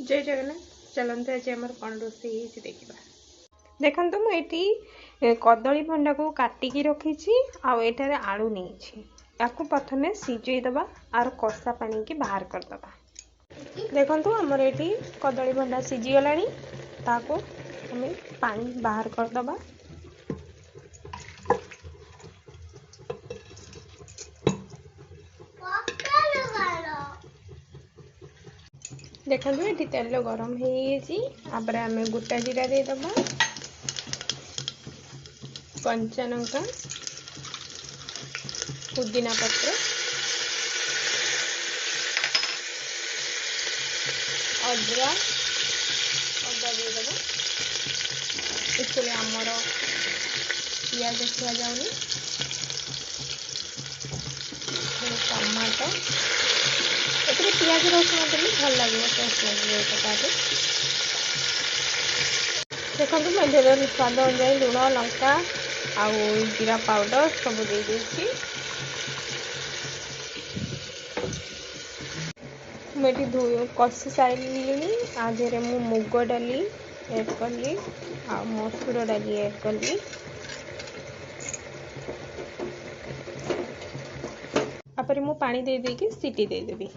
जय जगन्नाथ चलते आज आम कौन रोषे देखा देखो मुझे कदली भंडा को काटिकी रखी आठार आलू नहीं याकू प्रथम सिझेदबा आर कषा पानी की बाहर करदबा। देखो आमर ये कदली भंडा सिझीगला ताको आम पानी बाहर करदबा। देखो ये तेल गरम होपर आम गोटा जीरा देदबा, कंचा लंका, पुदीना पत्र, अदरा देदबा। एक्चुअली आमर पियाज छुआ जाऊनी टमाटो ये पियाज रसुण देवी भल लगे टेस्ट लगे। देखो मैं स्वाद अनुसार लुण लंका आउ जीरा पाउडर सब दे देछि। मुझे कषि सारे आधे मु मुग डाली एड कली आ मसूर डाली एड कली मु पानी दे देकी सीटी दे देवी।